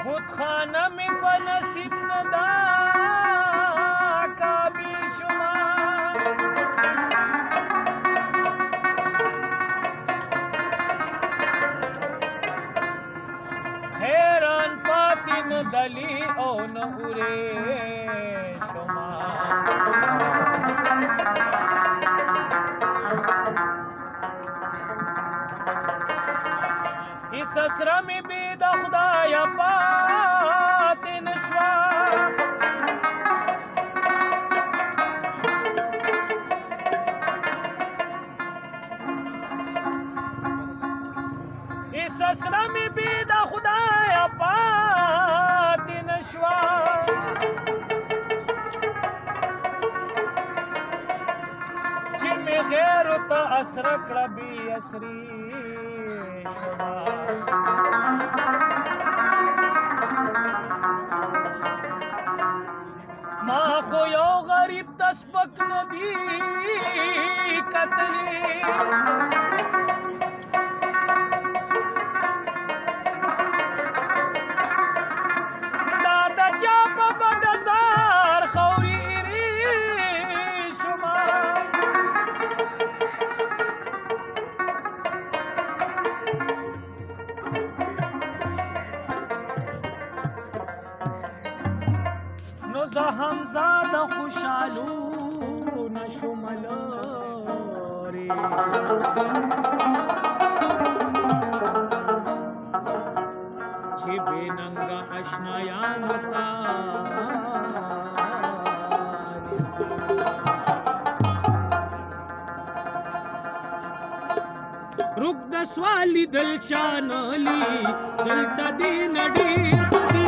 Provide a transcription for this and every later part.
بتخانه مې په نصیب نه ده کابل شمار حیران پاتې نه دلی او نه اورې شمار سسره مې بې د خدایه پاتې نه شوه سسره مې بې د خدایه پاتې نه شوه چې مې غیرو ته اسره کړه بې اسري ما خو یو غریب ته سپک نه دي کتلي دا د چا په بد زار خوري ایرې شومه زه هم زاده خوشحالو نشوم لارې چې بې ننګه اشنایانو ته روږ د سوال لیدل شانلي دلته دې نډې خدي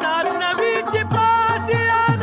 Nasz na bicie pasja